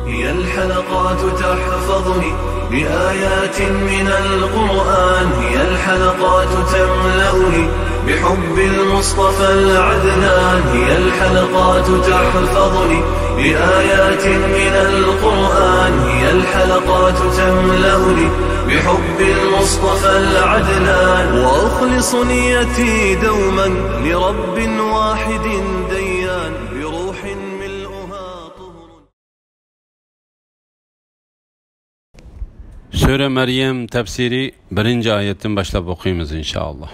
هي الحلقات تحفظني بآيات من القرآن، هي الحلقات تملأني بحب المصطفى العدنان، هي الحلقات تحفظني بآيات من القرآن، هي الحلقات تملأني بحب المصطفى العدنان، وأخلص نيتي دوما لرب واحد ديان بروح ملؤها طهر. Sure Meryem tefsiri 1. ayetten başlayıp okuyumuz inşallah.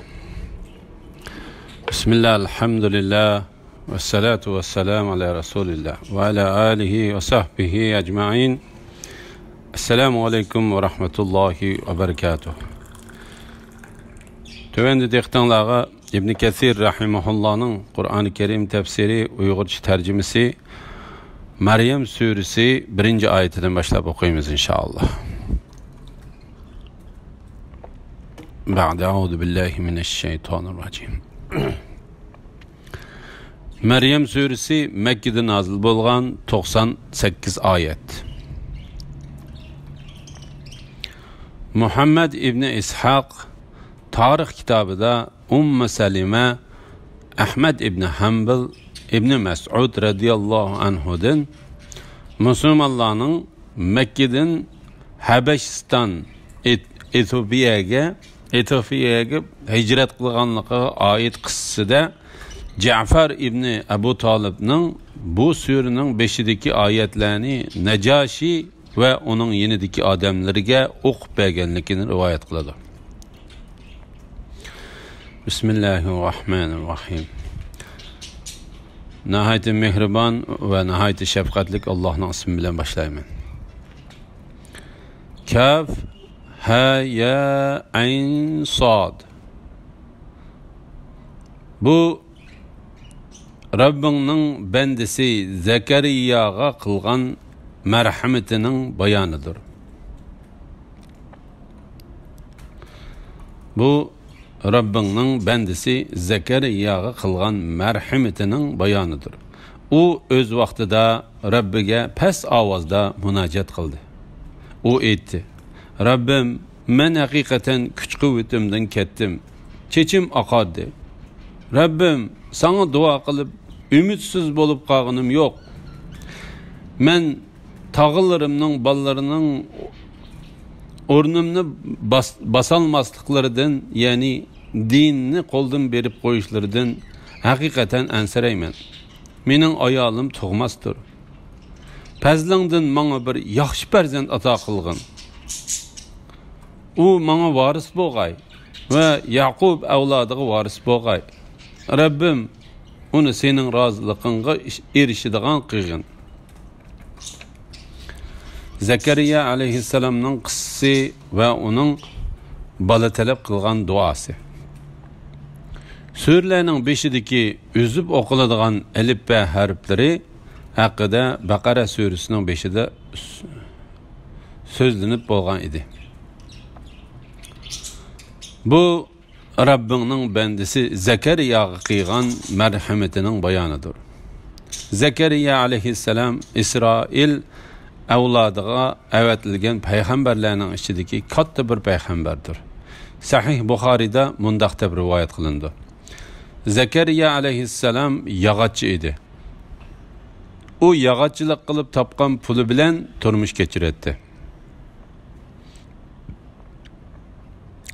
Bismillah, elhamdülillah, ve salatu ve selamu ala Resulillah, ve ala alihi ve sahbihi ecma'in. Esselamu aleyküm ve rahmetullahi ve berekatuhu. Tövende dektanlağa İbn Kesir rahimahullah'ın Kur'an-ı Kerim tefsiri Uygurca tercümesi Meryem suresi 1. ayetinden başlayıp okuyumuz inşallah. Ba'de auzu billahi mineşşeytanirracim. Meryem suresi Mekke'de nazil bolgan 98 ayet. Muhammed İbni İshaq tarix kitabida Selime Ahmed İbni Hanbal İbni Mes'ud radiyallahu anhu'dan Müslümanların Mekke'den Habeşistan Etiyopiya'ya hicret kılganlığı ait kıssada Cafer İbni Ebu Talib'nin bu surenin 5'deki ayetlerini Necaşi ve onun yenideki adamlarına okup bergenlikini rivayet kıldı. Bismillahirrahmanirrahim. Nihayet mehriban ve nihayet şefkatlik Allah'ın ismiyle başlayayım. Kaf ha ya ayn sad. Bu Rabbinin bendisi Zekeriya'ya kılgan merhametinin bayanıdır. Bu Rabbinin bendisi Zekeriya'ya kılgan merhametinin bayanıdır. O öz vaxtida Rabbiga pes avazda münacat kıldı. O aytdi: Rabbim, men hakikaten küç kuvvetimden kettim. Çeçim akardı. Rabbim, sana dua kılıp ümitsiz bolup qalğanım yok. Men tağılarımның ballarının ornumni basalmaslıklarından, yani dinini koldan berip koyuşlarından hakikaten ensireymen. Mening ayalım tug'masdir. Pazlingdan manga bir yaxshi farzand ato qilgin. U manga varis bo'lg'ay va Yaqub avlodiga varis bo'lg'ay. Rabbim, uni sening roziliqingga erishadigan qilgin. Zekeriya alayhissalomning qissasi va uning bola talab qilgan duosi. Surlarning 5'deki üzüp oqiladigan alif va harflari haqida Baqara surasining 5'ida so'zlanib bo'lgan edi. Bu Rabbinin bendisi Zekeriyaga qilgan merhametining bayonidir. Zekeriya alayhissalom İsrail avlodiga avatilgan payg'ambarlarning ichidagi katta bir payg'ambardir. Sahih Buxoriyda mundaq deb rivoyat qilindi. Zekeriya alayhissalom yog'ochchi edi. U yog'ochchilik qilib topgan puli bilan turmush kechirdi.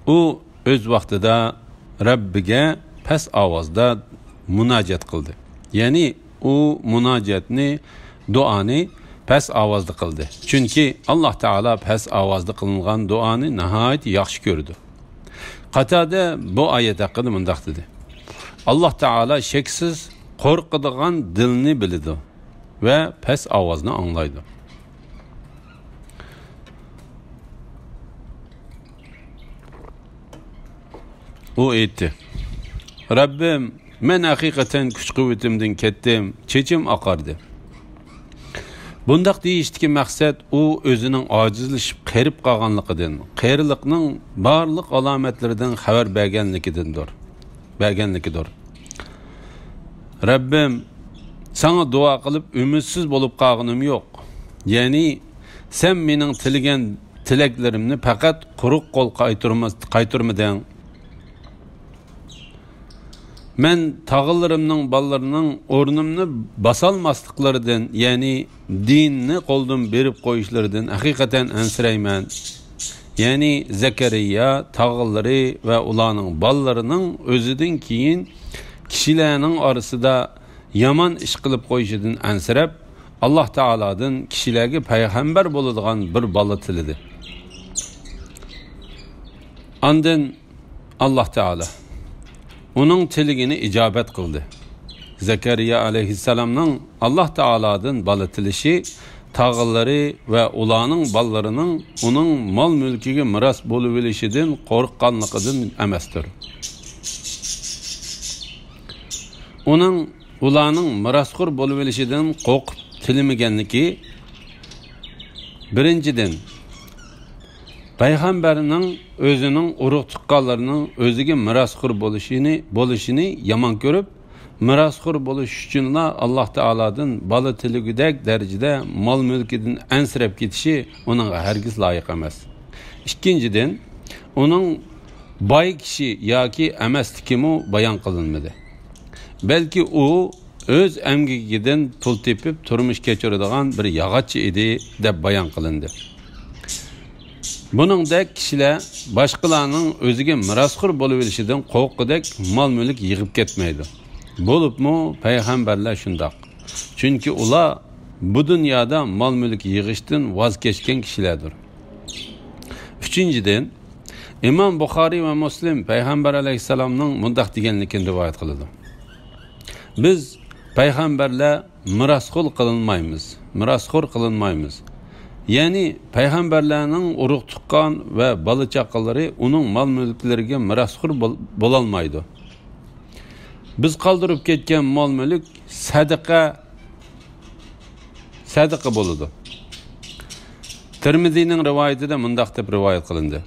U öz vaqtida Rabbiga pes ovozda munojat qildi. Ya'ni u munojatni, duoni pes ovozda qildi. Chunki Alloh taolo pes ovozda qilingan duoni nihoyat yaxshi ko'rdi. Qatada bu oyat haqida mundaq dedi: Alloh taolo sheksiz qo'rqadigan dilni biladi ve pes ovozni anglaydi. O aytdi: Rabbim, men hakikaten kuch quvvatimdan ketdim, chechim oqardi. Bundaq deyishdiki maqsad u o'zining ojizlashib qerib qolganligidan, qerilikning barliq alomatlaridan xabar berganligidir. Rabbim, sana dua qilib umidsiz bo'lib qolganim yo'q. ya'ni sen mening tilagan tilaklarimni faqat quruq qo'l qaytarmading. Men tağılarımның ballarının ornumni basalmaslıklarından, yani dinni qo'ldan berib qo'yishlaridan haqiqatan ansirayman. Yani Zekeriya tağılları ve ularning ballarının o'zidan keyin kishilarning orasida yomon ish qilib qo'yishidan ansirab, Alloh taoladan kishilarga payg'ambar bo'ladigan bir bola tilidi. Ondan Alloh taolo onun tiligini icabet kıldı. Zekeriya aleyhisselamның Allah Taala'dan balı tilişi, tağılları ve ulanın ballarının onun mal mülküge miras bolubilişidin korkkanlıkıdın emestir. Onun ulanın miraskur bolubilişidin korkup tilimigenliki, birinciden, Peygamberinin özünün urug' tuqqanlarının özüge mirasxo'r bo'lishini yomon ko'rib, mirasxo'r bo'lish uchunla Alloh taoladan bola tiligidek darajada mol mulkidan ansirab ketishi uningga hargiz loyiq emas. Ikkinchidan, uning boy kishi yoki emasligimi bayon qilinmadi. Balki u o'z amgigidan pul tepib turmush kechiradigan bir yog'ochchi edi deb bayon qilindi. Buningdek kishilar boshqalarning o'ziga mirasxo'r bo'lib olishidan qo'rqidek mol-mulk yig'ib ketmaydi. Bo'libmi payg'ambarlar shundoq. Chunki ular bu dunyoda mol-mulk yig'ishdan voz kechgan kishilardir. Uchinchidan, Imom Buxoriy va Muslim payg'ambar alayhisalomning mundaq deganligini rivoyat qiladi. Biz payg'ambarlar mirasxo'r qilinmaymiz. Yani peygamberlerinin urug' tuqqan ve balı çaqalları onun mal mülkleriga mirasxo'r bo'lolmaydi. Biz qoldirib ketgan mal mülk sadaqa bo'ladi. Tirmiziyning rivoyatida mundaq deb rivoyat qilindi.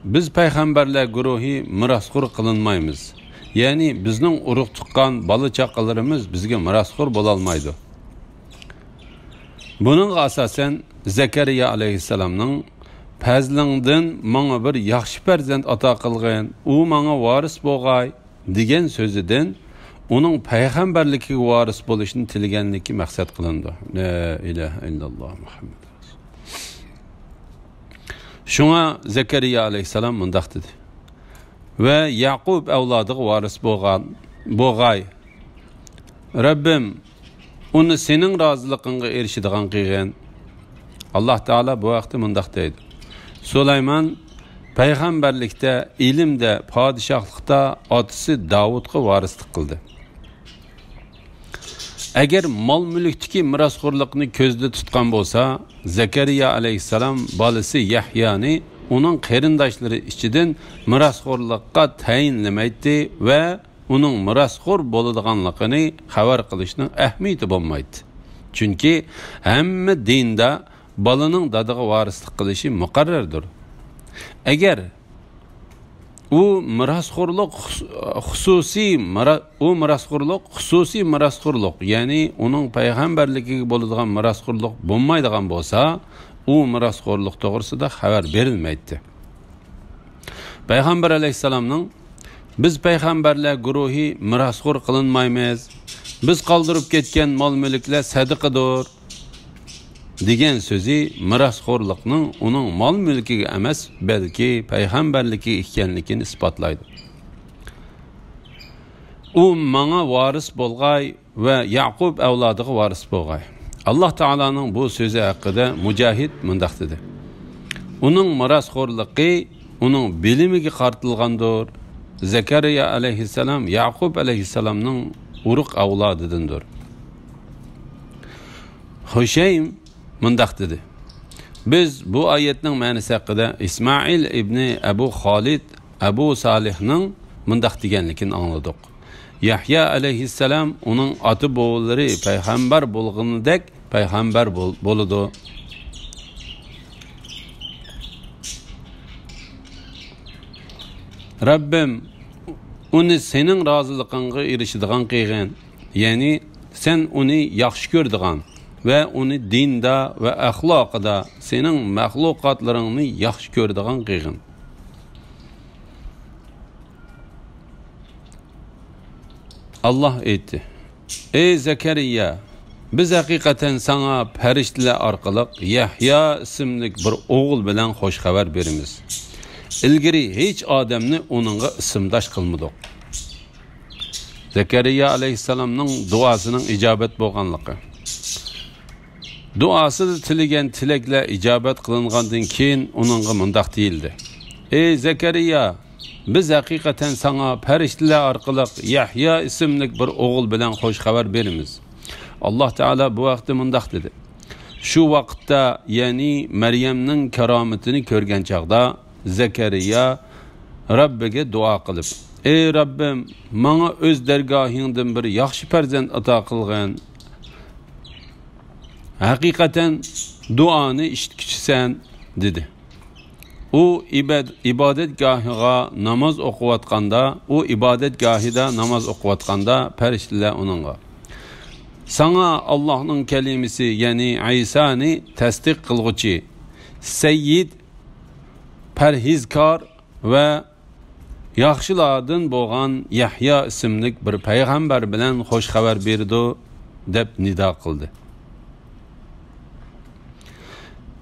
Biz peygamberler guruhi mirasxo'r qilinmaymiz. Yani bizning urug' tuqqan balı çaqalarımız bizga mirasxo'r bo'lolmaydi. Bunun asasen Zekeriya aleyhisselamның pazlingdan manga bir yaxshi farzand ato qilgan, u manga varis bo'lg'ay degan so'zidan uning payg'ambarligiga varis bo'lishini tilaganligi maqsad qilindi. La ilaha illalloh Muhammad rasul. Shunga Zekeriya aleyhisselam mundaq dedi. Ve Yaqub avlodiga varis bo'lg'ay. Rabbim uni sening roziliqingga erishadigan qilgan. Allah Teala bu vaqtda mundaq deydi. Sulaymon payg'ambarlikda, ilmda, podshohlikda otasi Davudga varislik qildi. Agar mol mulkdagi mirasxo'rlikni ko'zda tutgan bo'lsa, Zekeriya alayhissalom bolasi Yahyani uning qarindoshlari ichidan mirasxo'rlikqa tayinlamaydi va uning mirasxo'r bo'ladiganligini xabar qilishning ahamiyati bo'lmaydi. Chunki hamma dinda balaning dadiga varislik qilishi muqarrardir. Agar u mirasxo'rlik xususiy mirasxo'rlik, ya'ni uning payg'ambarligiga bo'ladigan mirasxo'rlik bo'lmaydigan bo'lsa, u mirasxo'rlik to'g'risida xabar berilmaydi. Payg'ambar alayhisalomning biz payg'ambarlar guruhi mirasxo'r qilinmaymiz. Biz qoldirib ketgan mol-mulklar sadaqadir degan so'zi mirasxo'rlikning uning mol-mulkiga emas, balki payg'ambarligiga ekanligini isbotlaydi. U menga varis bo'lg'ay va Yaqub avlodiga varis bo'lg'ay. Alloh taolaning bu so'zi haqida Mujahid mundaq dedi. Uning mirasxo'rligi uning bilimiga qartilgandir. Zekeriya aleyhisselam Yaqub aleyhisselamның urug' avlodidandir. Hushaym mundaq dedi. Biz bu oyatning ma'nosi haqida İsmail ibn Abu Khalid Abu Salihning mundaq deganligini angladik. Yahya aleyhisselam uning oti bo'g'illari payg'ambar bo'lganidek payg'ambar bo'ladi. Rabbim uni sening roziliqingga erishadigan qilgan, ya'ni sen uni yaxshi ko'rdigan ve onu dinda ve ahlakida senin mahlukatlarını yaxşı ko'radigan qilgin. Allah aytdi: Ey Zakariya, biz hakikaten sana periştiler arkalık Yahya isimlik bir oğul bilen hoş haber berimiz. İlgiri hiç Ademni onunla isimdaş kılmadık. Zakariya aleyhisselamның duasının icabet bolğanlığı. Duası tilegen tilekle icabet kılıngandan keyin onunla mındaq deyildi: Ey Zakariya, biz hakikaten sana periştiler arkalık Yahya isimlik bir oğul bilen hoş haber berimiz. Allah Teala bu vakti mındaq dedi: Şu vakitte yani Meryem'nin kerametini körgen çağda Zakariya Rabbiga dua kılıp: Ey Rabbim, bana öz dergahından bir yaxşı perzent ata kılgan. Hakikaten duanı işitkiçsen dedi. O ibadetgahıga namaz okuvatqanda, o ibadetgahida namaz okuvatqanda periştiler onunla. Sana Allah'ın kelimesi yani İsa'ni tasdik kılgıcı, Seyyid, perhizkar ve yaxşılardan boğan Yahya isimlik bir peygamber bilen hoş haber berdi deb nida kıldı.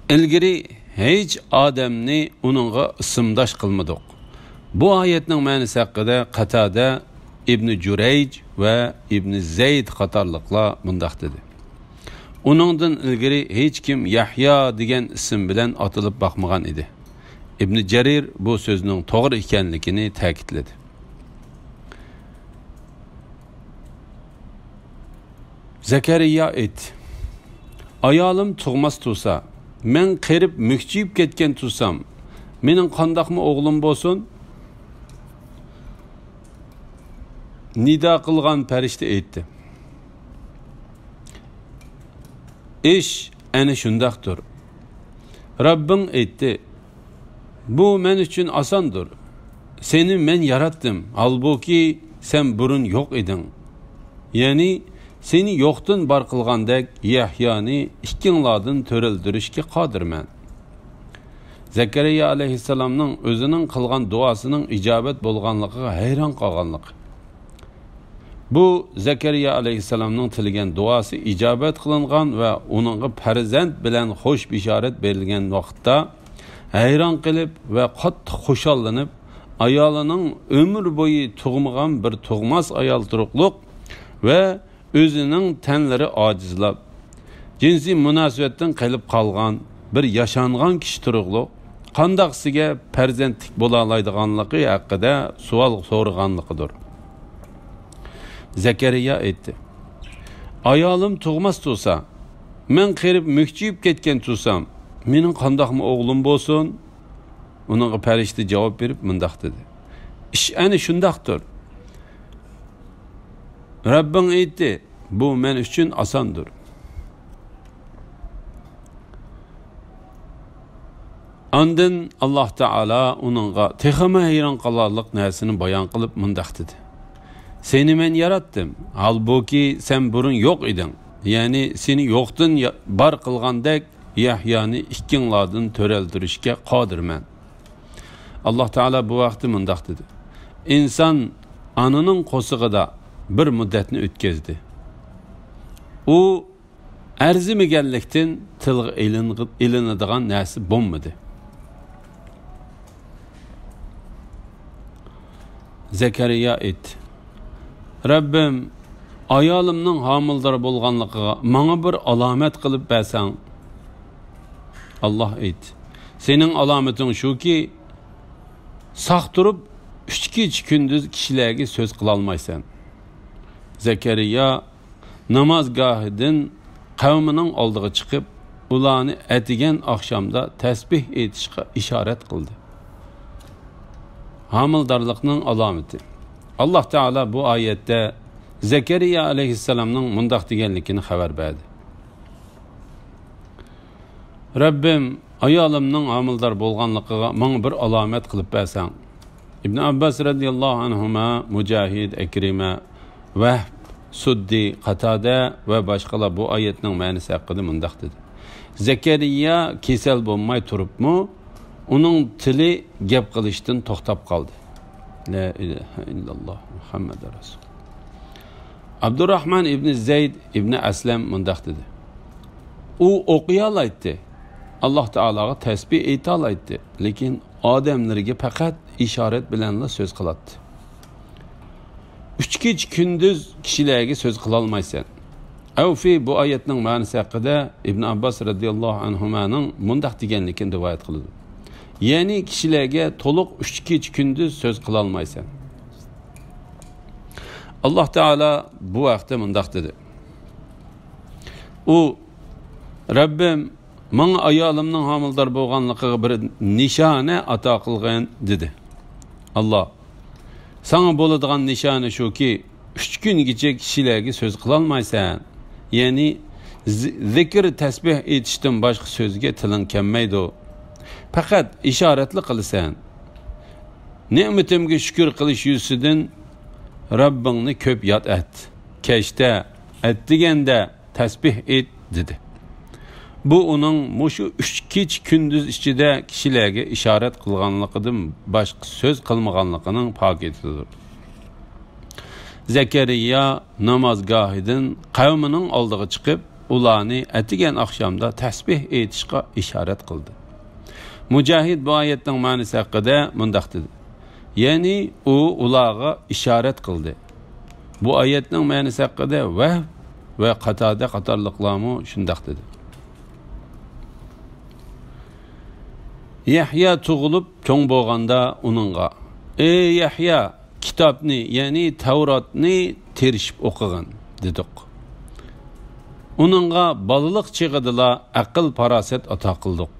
İlgiri hiç Ademni onunla isimdaş kılmadık. Bu ayetning ma'nosi haqida Qatada, İbn Jurayj ve İbn Zeyd qatorliqlar mundaq dedi: Onundan ilgiri hiç kim Yahya degan isim bilan atılıp bakmagan edi. İbn Jarir bu sözünün to'g'ri ekanligini ta'kidladi. Zakariya aytdi: Ayolim tug'mas tursa, men qerib mükjiyib ketgan tursam, mening qandaqmi o'g'lim bo'lsin? Nida qilgan farishta aytdi: Ish ana shundaqdir. Rabbim aytdi: Bu men uchun osondir. Seni men yaratdim, halbuki sen burun yo'q eding. Ya'ni seni yo'qdan bar qilgandek Yahyani ikkinglardan to'rildirishga qodirman. Zakariya alayhissalomning o'zining qilgan duosining ijobat bo'lganligiga hayron qolganlik. Bu Zakariya alayhissalomning tilgan duosi ijobat qilingan va uningga farzand bilan xo'sh bishorat berilgan vaqtda hayron qilib va qattiq xushallanib, ayolining ömür bo'yi tug'magan bir tug'mas ayol turuqliq ve özünün tenleri acizlab, cinsi münasibetten qilib qalgan bir yaşanğan kishi turuqliq qandaqsiga farzandlik bo'la oladiganligi haqida savol so'raganligidir. Zakariya aytdi: Ayolim tug'mas tursa, men qerib mükjiyib ketgan tursam, mening qandaqmi o'g'lim bo'lsin? Uningga farishta javob berib mundaq dedi: Ish ana shundaqdir. Rabbim aytdi: Bu men uchun osondir. Ondan Allah Taala uningga texama hayron qolarlik narsani bayon qilib mundaq dedi: Seni men yaratdim, halbuki sen burun yo'q eding. Ya'ni seni yo'qdan bar qilgandek Yahyani ikkinglardan to'raldirishga qodirman. Allah Taala bu vaqtda mundaq dedi: İnsan ananing qo'sig'ida bir muddatni o'tkazdi. U arzimaganlikdan tilga ilinadigan narsa bo'lmadi. Zakariya aytdi: Rabbim, ayolimning homildor bo'lganligiga menga bir alomat qilib bersang. Allah aytdi: Sening alomating shuki, saq turib 3 kunduz kishilarga so'z qila olmaysan. Zakariya namazgohidan qavmining oldiga chiqib, ularni atigan oqshomda tasbih aytishga ishorat qildi. Homildorlikning alomati. Allah Taala bu oyatda Zakariya alayhissalomning mundaq deganligini xabar berdi: Rabbim, ayolimning homildor bo'lganligiga menga bir alomat qilib bersang. İbn Abbas radhiyallohu anhuma, Mujahid, Ikrima, Vahb Suddi, Qatada va boshqalar bu oyatning ma'nosi haqida mundaq dedi. Zakariya kasal bo'lmay turibmi, uning tili gap qilishdan to'xtab qoldi. La ilaha illalloh Muhammad rasul. Abdurrahman ibn Zayd ibn Aslam mundaq dedi. U o'qiy oladi. Alloh taologa tasbih ayta oladi, lekin odamlarga faqat ishorat bilanla so'z qiladi. 3 kecha kunduz kishilarga so'z qila olmaysan. Avfi bu oyatning ma'nosi haqida Ibn Abbos radhiyallohu anhumaning mundaq deganligini rivoyat qildi. Ya'ni kishilarga to'liq 3 kecha kunduz so'z qila olmaysan. Alloh taolo bu vaqtda mundaq dedi. U Rabbim men ayolimning homildor bo'lganligiga bir nishona ato qilgan dedi. Alloh sana bo'ladigan nishona shuki 3 kungacha kishilarga so'z qila olmaysan. Ya'ni zikr tasbih etishdan boshqa so'zga tiling kelmaydi. Faqat ishoratli qilasan. Ne'matimga shukr qilish yuzidan Rabbingni ko'p yod et. Kechda aytganda tasbih et dedi. Bu uning mushu 3 kech kunduz ichida kishilarga ishorat qilganligidan boshqa so'z qilmaganligining pokitidir. Zakariya namozgohidan qavmining oldiga chiqib, ularni atigan oqshomda tasbih aytishga ishorat qildi. Mujahid bu oyatning ma'nosi haqida mundaq dedi. Ya'ni u ularga ishorat qildi. Bu oyatning ma'nosi haqida va Qatada qatorliqlarmi shundaq dedi. Yahya tug'ilib cho'ng bo'lganda uningga: "Ey Yahya, kitobni, ya'ni Tavrotni terishib o'qigan" dedik. Uningga balaliq chig'idila aql farosat ato qildik.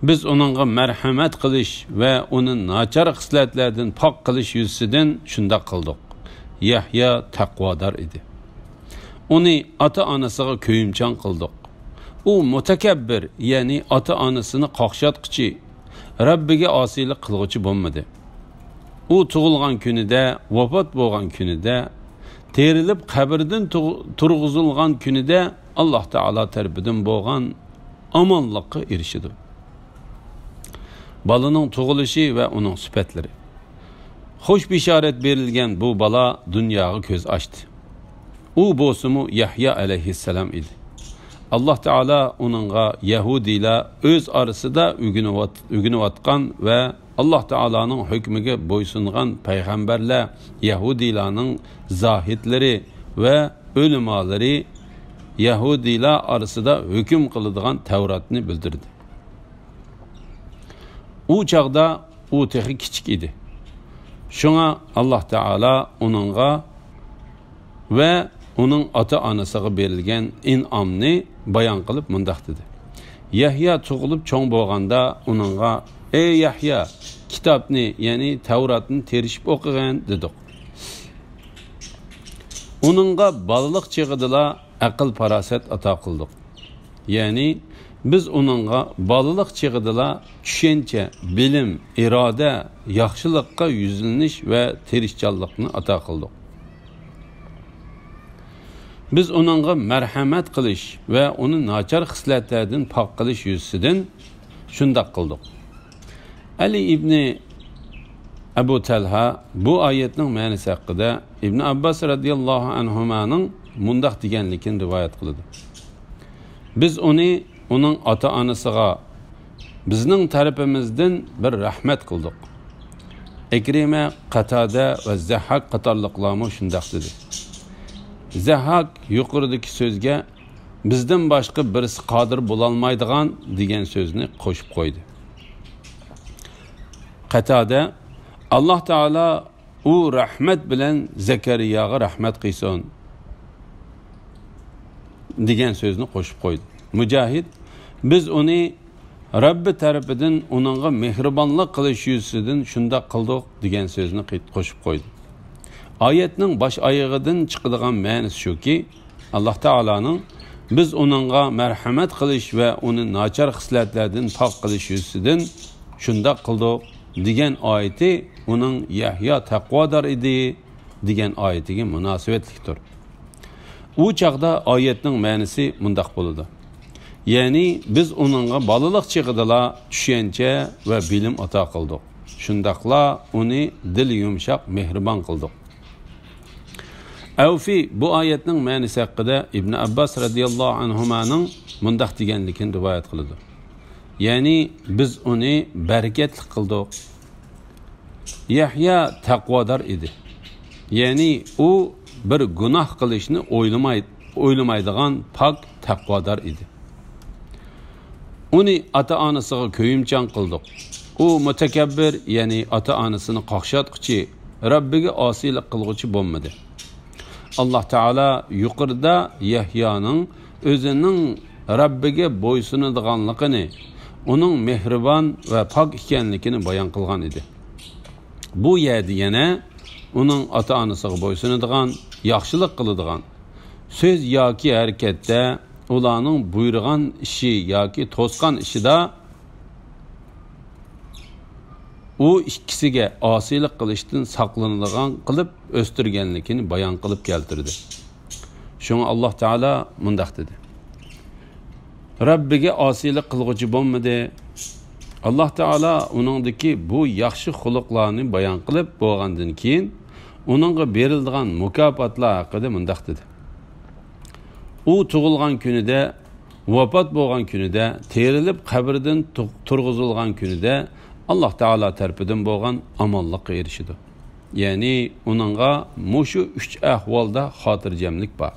Biz uningga marhamat qilish va uni nachar xislatlardan pok qilish yuzidan shunda qildik. Yahya taqvodor edi. Uni ota-onasiga ko'yimchan qildik. U mutakabbir, ya'ni ota-onasini qoqshatquchi, Rabbiga osiylik qilguvchi bo'lmadi. U tug'ilgan kunida, vafot bo'lgan kunida, terilib qabrdan turg'izilgan kunida Alloh taolo tarafidan bo'lgan omonlikqa erishdi. Balaning tug'ilishi va uning sifatlari. Xo'sh bishorat berilgan bu bala dunyoga ko'z ochdi. U bo'lsa-mu Yahya alayhissalom edi. Alloh taolo uningga Yahudilar o'z orasida uginayotgan va Alloh taoloning hukmiga bo'ysungan payg'ambarlar, Yahudilarning zohidlari va ulamolari Yahudilar orasida hukm qiladigan Tavrotni bildirdi. U chaqda u texi kichik edi. Shunga Alloh taolo uningga va uning ota-onasiga berilgan in'omni bayon qilib mundaq dedi. Yahya tug'ilib cho'ng bo'lganda uningga: "Ey Yahya, kitobni, ya'ni Tavrotni terishib o'qigan" dedik. Uningga balaliq chig'idila aql farosat ato qildik. Ya'ni biz uningga balaliq chig'idila tushuncha, bilim, iroda, yaxshilikqa yuzlanish va tirishchanlikni ato qildik. Biz uningga marhamat qilish va uni nachar xislatlardan pok qilish yuzidan shundoq qildik. Ali ibn Abu Talha bu oyatning ma'nosi haqida Ibn Abbos radhiyallohu anhumaning mundaq deganligini rivoyat qildi. Biz uning ota-onasiga bizning tarafimizdan bir rahmat qildik. Ikrima, Qatada va Zahhak qatorliqlarmi shundaq dedi. Zahhak yuqoridagi so'zga bizdan boshqa birisi qodir bo'lolmaydigan degan so'zni qo'shib qo'ydi. Qatada Alloh taolo u rahmat bilan Zakariyaga rahmat qilsin degan so'zni qo'shib qo'ydi. Mujahid biz uni Rabbi tarafidan uningga mehribonlik qilish yuzidan shunda qildik degan so'zni qo'shib qo'ydi. Oyatning bosh oyog'idan chiqadigan ma'nosi shuki, Alloh taolaning biz uningga marhamat qilish va uni nachar xislatlardan pok qilish yuzidan shunda qildik degan oyati uning Yahya taqvodor edi degan oyatiga munosabatlikdir. u chaqda oyatning ma'nosi mundaq bo'ladi. Ya'ni biz uningga balaliq chig'idala tushuncha va bilim ato qildik. Shundaqla uni dil yumshoq, mehribon qildik. Avfi bu oyatning ma'nosi haqida Ibn Abbas radhiyallohu anhumaning mundaq deganligini rivoyat qiladi. Ya'ni biz uni barakatli qildik. Yahya taqvodor edi. Ya'ni u bir gunoh qilishni o'ylamaydigan pok taqvodor edi. Uni ota-onasiga ko'yimchan qildik. U mutakabbir, ya'ni ota-onasini qaqshatquchi, Robbiga osiylik qilguchi bo'lmadi. Alloh taolo yuqorida Yahyoning o'zining Robbiga bo'ysunadiganligini, uning mehribon va pok ekanligini bayon qilgan edi. Bu yerda yana uning ota-onasiga bo'ysunadigan, yaxshilik qiladigan so'z yoki harakatda ularning buyurgan ishi yoki to'sqan ishida u ikkisiga osiylik qilishdan saqlanadigan qilib o'stirganligini bayon qilib keltirdi. Shunga Alloh taolo mundaq dedi. Robbiga osiylik qilguchi bo'lmadi. Alloh taolo uningdagi bu yaxshi xuluqlarni bayon qilib bo'lgandan keyin uningga beriladigan mukofotlar haqida mundaq dedi. U tug'ilgan kunida, vafot bo'lgan kunida, terilib qabrdan turg'izilgan kunida Alloh taolo tarafidan bo'lgan omonlikqa erishidi. Ya'ni uningga mushu 3 ahvolda xotirjamlik bor.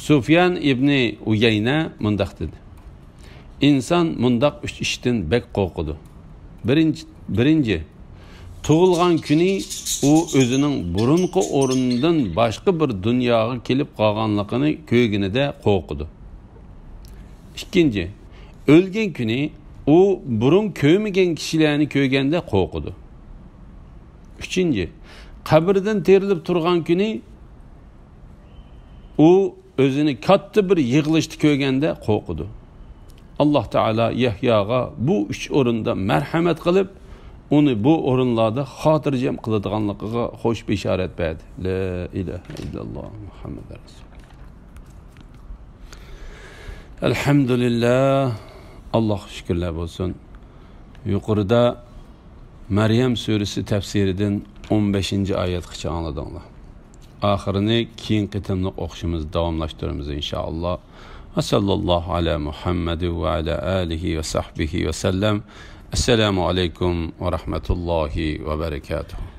Sufyan ibn Uyayna mundaq dedi. İnsan mundaq 3 ishdan bek qo'rqidi. Birinchi tug'ilgan kuni u o'zining burunqi o'rnidan boshqa bir dunyoga kelib qolganligini ko'rganida qo'rqidi. Ikkinchi, o'lgan kuni u burun ko'rmagan kishilarni ko'rganda qo'rqidi. Uchinchi, qabrdan terilib turgan kuni u o'zini katta bir yig'ilishni ko'rganda qo'rqidi. Alloh taolo Yahyoga bu 3 o'rinda marhamat qilib, uni bu o'rinlarda xotirjam qiladiganligiga xo'sh bishorat berdi. La ilaha illalloh Muhammad rasul. Elhamdülillah. Allah şükürler olsun. Yuqorida Maryam suresi tafsiridan 15. oyatgacha anladinglar. Oxirini keyin qitimliq o'qishimiz davomlashtiramiz inshaalloh. Va sallallohu ala Muhammad va ala alihi va sahbihi va sallam. Assalomu alaykum va rahmatullohi va barakatuh.